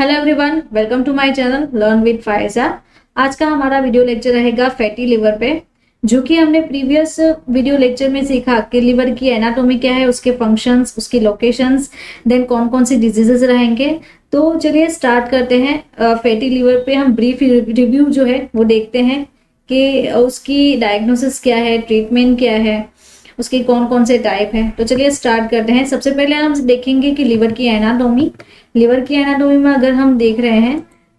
Hello everyone, welcome to my channel learn with Faiza. आज का हमारा वीडियो लेक्चर रहेगा फैटी लिवर पे, जो कि हमने प्रीवियस वीडियो लेक्चर में सीखा कि लिवर की एनाटॉमी क्या है, उसके फंक्शंस, उसकी लोकेशंस, देन कौन कौन सी डिजीजेस रहेंगे। तो चलिए स्टार्ट करते हैं। फैटी लिवर पे हम ब्रीफ रिव्यू जो है वो देखते हैं कि उसकी डायग्नोसिस क्या है, ट्रीटमेंट क्या है, उसके कौन कौन से टाइप हैं। तो चलिए स्टार्ट करते हैं। सबसे पहले हम देखेंगे कि लिवर की एनाटॉमी। लिवर की एनाटॉमी में अगर हम देख रहे हैं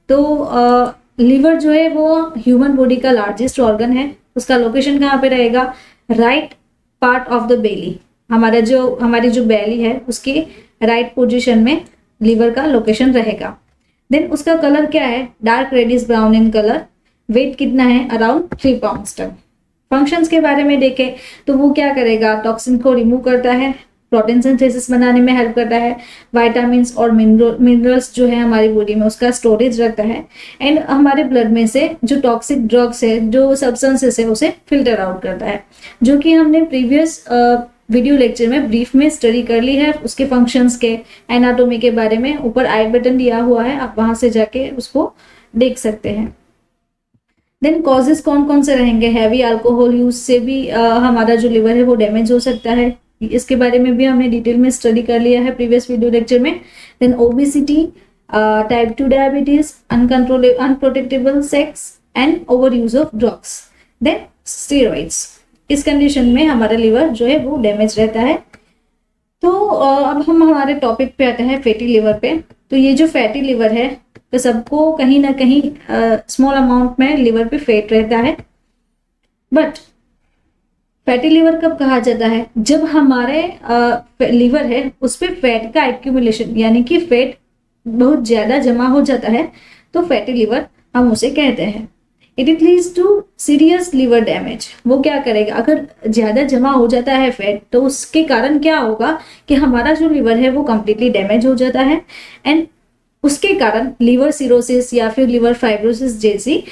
तो लिवर जो है वो ह्यूमन बॉडी का लार्जेस्ट ऑर्गन है। उसका लोकेशन कहाँ पे रहेगा? Right part of the belly. हमारी जो बेली है उसकी राइट पोजीशन में लिवर का लोकेशन रहेगा। देन उसका कलर क्या है? Dark reddish brown in colour. Weight कितना है? अराउंड 3 पाउंड्स तक। फंक्शंस के बारे में देखें तो वो क्या करेगा? टॉक्सिन को रिमूव करता है, प्रोटीन सिंथेसिस बनाने में हेल्प करता है, विटामिन्स और मिनरल्स जो है हमारी बॉडी में उसका स्टोरेज रखता है, एंड हमारे ब्लड में से जो टॉक्सिक ड्रग्स है, जो सब्सटेंसेस है, उसे फिल्टर आउट करता है, जो कि हमने प्रीवियस वीडियो लेक्चर में ब्रीफ में स्टडी कर ली है। उसके फंक्शंस के, एनाटॉमी के बारे में ऊपर आई बटन दिया हुआ है, आप वहां से जाके उसको देख सकते हैं। देन कॉजेस कौन कौन से रहेंगे? हैवी अल्कोहल यूज से भी हमारा जो लिवर है वो डैमेज हो सकता है। इसके बारे में भी हमने डिटेल में स्टडी कर लिया है प्रीवियस वीडियो लेक्चर में। Then obesity, type 2 diabetes, unprotectable sex and over use of drugs, then steroids. इस कंडीशन में हमारा लिवर जो है वो डैमेज रहता है। तो अब हम हमारे टॉपिक पे आते हैं, फैटी लिवर पे। तो ये जो फैटी लिवर है तो सबको कहीं ना कहीं स्मॉल अमाउंट में लिवर पे फैट रहता है। बट फैटी लिवर कब कहा जाता है? जब हमारे लिवर है उस पर फैट का एक्यूमुलेशन, यानी कि फैट बहुत ज्यादा जमा हो जाता है, तो फैटी लिवर हम उसे कहते हैं। It leads to serious liver damage. वो क्या करेगा? अगर ज्यादा जमा हो जाता है फैट, तो उसके कारण क्या होगा कि हमारा जो लिवर है वो कंप्लीटली डैमेज हो जाता है, एंड उसके कारण लिवर सिरोसिस या फिर लिवर फाइब्रोसिस जैसी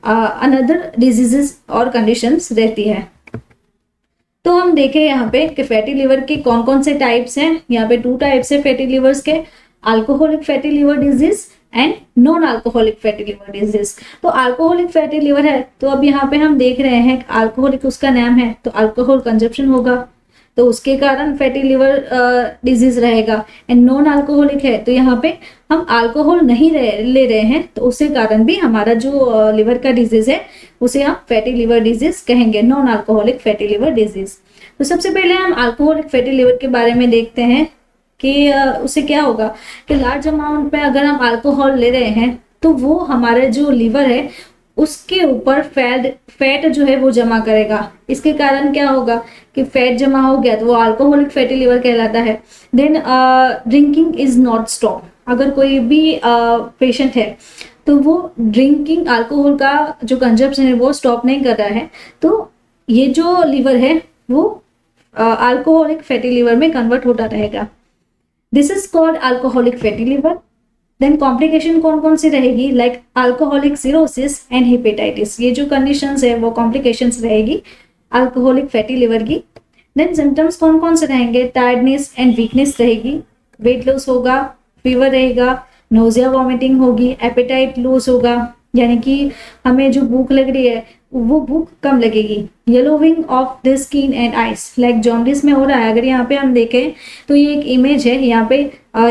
अनदर डिजीजेस और कंडीशंस रहती है। तो हम देखें यहाँ पे कि फैटी लिवर के कौन कौन से टाइप्स हैं। यहाँ पे 2 टाइप्स है फैटी लिवर्स के, alcoholic fatty liver disease and non alcoholic fatty liver disease. तो अल्कोहलिक फैटी लिवर है तो अब यहाँ पे हम देख रहे हैं अल्कोहलिक उसका नाम है, तो अल्कोहल कंजप्शन होगा, तो उसके कारण फैटी लिवर डिजीज रहेगा। एंड नॉन अल्कोहलिक है तो यहाँ पे हम अल्कोहल नहीं ले रहे हैं, तो उसके कारण भी हमारा जो लिवर का डिजीज है उसे हम फैटी लिवर डिजीज कहेंगे, non alcoholic fatty liver disease. तो सबसे पहले हम अल्कोहलिक फैटी लिवर के बारे में देखते हैं कि उससे क्या होगा कि लार्ज अमाउंट में अगर हम अल्कोहल ले रहे हैं तो वो हमारे जो लिवर है उसके ऊपर फैट जो है वो जमा करेगा। इसके कारण क्या होगा कि फैट जमा हो गया तो वो अल्कोहलिक फैटी लिवर कहलाता है। Then drinking is not stop. अगर कोई भी पेशेंट है तो वो ड्रिंकिंग, अल्कोहल का जो कंजप्शन है वो स्टॉप नहीं कर रहा है, तो ये जो लिवर है वो अल्कोहलिक फैटी लिवर में कन्वर्ट होता रहेगा। This is called alcoholic fatty liver. Then complication कौन कौन सी रहेगी? Like alcoholic cirrhosis and hepatitis. ये जो कंडीशंस है वो कॉम्प्लिकेशंस रहेगी अल्कोहलिक फैटी लिवर की। देन सिम्टम्स कौन कौन से रहेंगे? टायर्डनेस एंड वीकनेस रहेगी, वेट लॉस होगा, फीवर रहेगा, नोजिया वॉमिटिंग होगी, एपेटाइट लॉस होगा, यानी कि हमें जो भूख लग रही है वो भूख कम लगेगी। Yellowing of the skin and eyes, like jaundice में हो रहा है। अगर यहाँ पे हम देखें तो ये एक इमेज है, यहाँ पे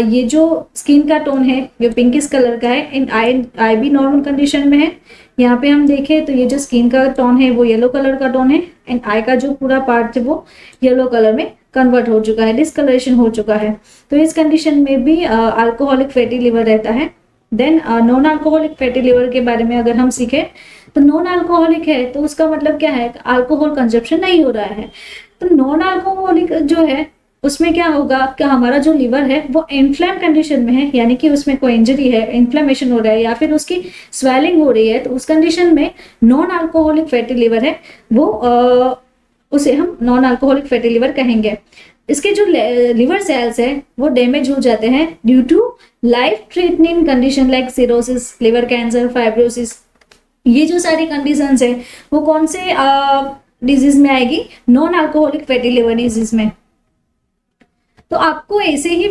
ये जो स्किन का टोन है ये पिंकिश कलर का है, एंड आई भी नॉर्मल कंडीशन में है। यहाँ पे हम देखें तो ये जो स्किन का टोन है वो येलो कलर का टोन है, एंड आई का जो पूरा पार्ट है वो येलो कलर में कन्वर्ट हो चुका है, डिस्कलरेशन हो चुका है। तो इस कंडीशन में भी अल्कोहलिक फैटी लिवर रहता है। Then non alcoholic fatty liver के बारे में अगर हम सीखें तो नॉन अल्कोहलिक है तो उसका मतलब क्या है? अल्कोहल कंजप्शन नहीं हो रहा है। तो नॉन अल्कोहलिक जो है उसमें क्या होगा कि हमारा जो लिवर है वो इन्फ्लेम कंडीशन में है, यानी कि उसमें कोई इंजरी है, इन्फ्लेमेशन हो रहा है या फिर उसकी स्वेलिंग हो रही है, तो उस कंडीशन में नॉन अल्कोहलिक फैटी लिवर है वो उसे हम नॉन अल्कोहलिक फैटी लिवर कहेंगे। इसके जो लिवर सेल्स है वो डैमेज हो जाते हैं due to life threatening condition like cirrhosis, liver cancer, fibrosis. ये जो सारी कंडीशंस है वो कौन से डिजीज में आएगी? Non alcoholic fatty liver disease में। तो आपको ऐसे ही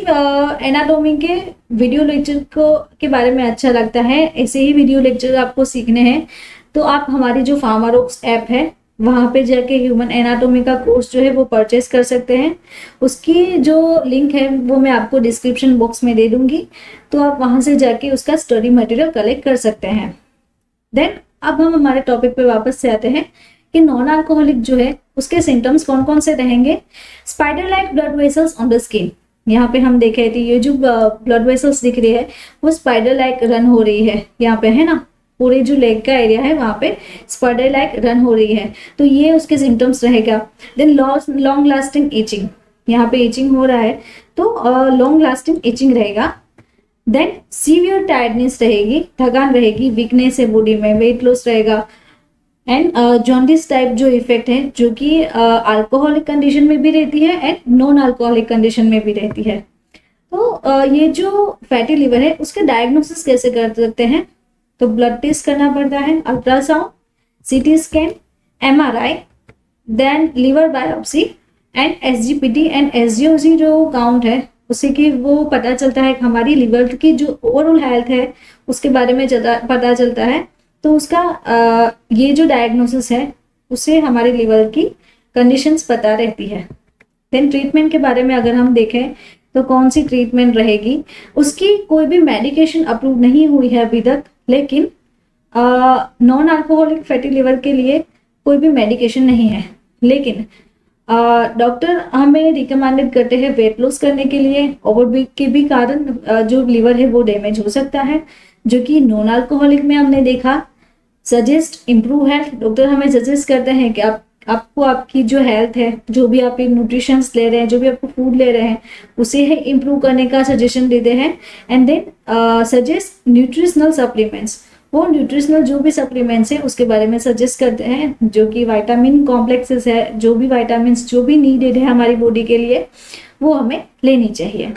एनाटॉमी के वीडियो लेक्चर को के बारे में अच्छा लगता है, ऐसे ही वीडियो लेक्चर आपको सीखने हैं, तो आप हमारी जो फार्मारोक्स ऐप है वहां पे जाके ह्यूमन एनाटॉमी का कोर्स जो है वो परचेस कर सकते हैं। उसकी जो लिंक है वो मैं आपको डिस्क्रिप्शन बॉक्स में दे दूंगी, तो आप वहां से जाके उसका स्टडी मटेरियल कलेक्ट कर सकते हैं। देन अब हम हमारे टॉपिक पे वापस से आते हैं कि नॉन अल्कोहलिक जो है उसके सिम्टम्स कौन कौन से रहेंगे। Spider like blood vessels on the skin, यहाँ पे हम देख रहे थे ये जो ब्लड वेसल्स दिख रही है वो स्पाइडर लाइक रन हो रही है, यहाँ पे है ना, पूरे जो लेग का एरिया है वहां पे स्पाइडर लाइक रन हो रही है, तो ये उसके सिम्टम्स रहेगा। देन लॉन्ग लास्टिंग इचिंग, यहाँ पे इचिंग हो रहा है तो लॉन्ग लास्टिंग इचिंग रहेगा। देन सीवियर टायर्डनेस रहेगी, थकान रहेगी, वीकनेस है बॉडी में, वेट लॉस रहेगा, एंड जॉन्डिस टाइप जो इफेक्ट है जो कि अल्कोहलिक कंडीशन में भी रहती है एंड नॉन अल्कोहलिक कंडीशन में भी रहती है। तो ये जो फैटी लिवर है उसके डायग्नोसिस कैसे कर सकते हैं, तो ब्लड टेस्ट करना पड़ता है, ultrasound, CT scan, MRI, then liver biopsy and SGPT and SGOT जो काउंट है उससे कि वो पता चलता है कि हमारी लिवर की जो ओवरऑल हेल्थ है उसके बारे में पता चलता है। तो उसका ये जो डायग्नोसिस है उससे हमारे लिवर की कंडीशंस पता रहती है। देन ट्रीटमेंट के बारे में अगर हम देखें तो कौन सी ट्रीटमेंट रहेगी, उसकी कोई भी मेडिकेशन अप्रूव नहीं हुई है अभी तक, लेकिन नॉन अल्कोहलिक फैटी लिवर के लिए कोई भी मेडिकेशन नहीं है, लेकिन डॉक्टर हमें रिकमेंडेड करते हैं वेट लॉस करने के लिए। ओवरवेट के भी कारण जो लिवर है वो डैमेज हो सकता है, जो कि नॉन अल्कोहलिक में हमने देखा। सजेस्ट इम्प्रूव हेल्थ, डॉक्टर हमें सजेस्ट करते हैं कि आपको आपकी जो हेल्थ है, जो भी आप न्यूट्रिशंस ले रहे हैं, जो भी आपको फूड ले रहे हैं उसे है इम्प्रूव करने का सजेशन देते हैं। And then suggest nutritional supplements, वो न्यूट्रिशनल जो भी सप्लीमेंट्स है उसके बारे में सजेस्ट करते हैं, जो कि विटामिन कॉम्प्लेक्सेस है, जो भी विटामिन जो भी नीडेड है हमारी बॉडी के लिए वो हमें लेनी चाहिए।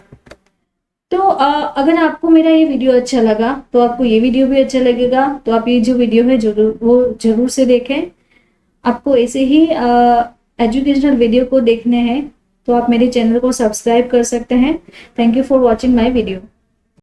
तो अगर आपको मेरा ये वीडियो अच्छा लगा तो आपको ये वीडियो भी अच्छा लगेगा, तो आप ये जो वीडियो है जरूर से देखें। आपको ऐसे ही एजुकेशनल वीडियो को देखने हैं तो आप मेरे चैनल को सब्सक्राइब कर सकते हैं। Thank you for watching my video.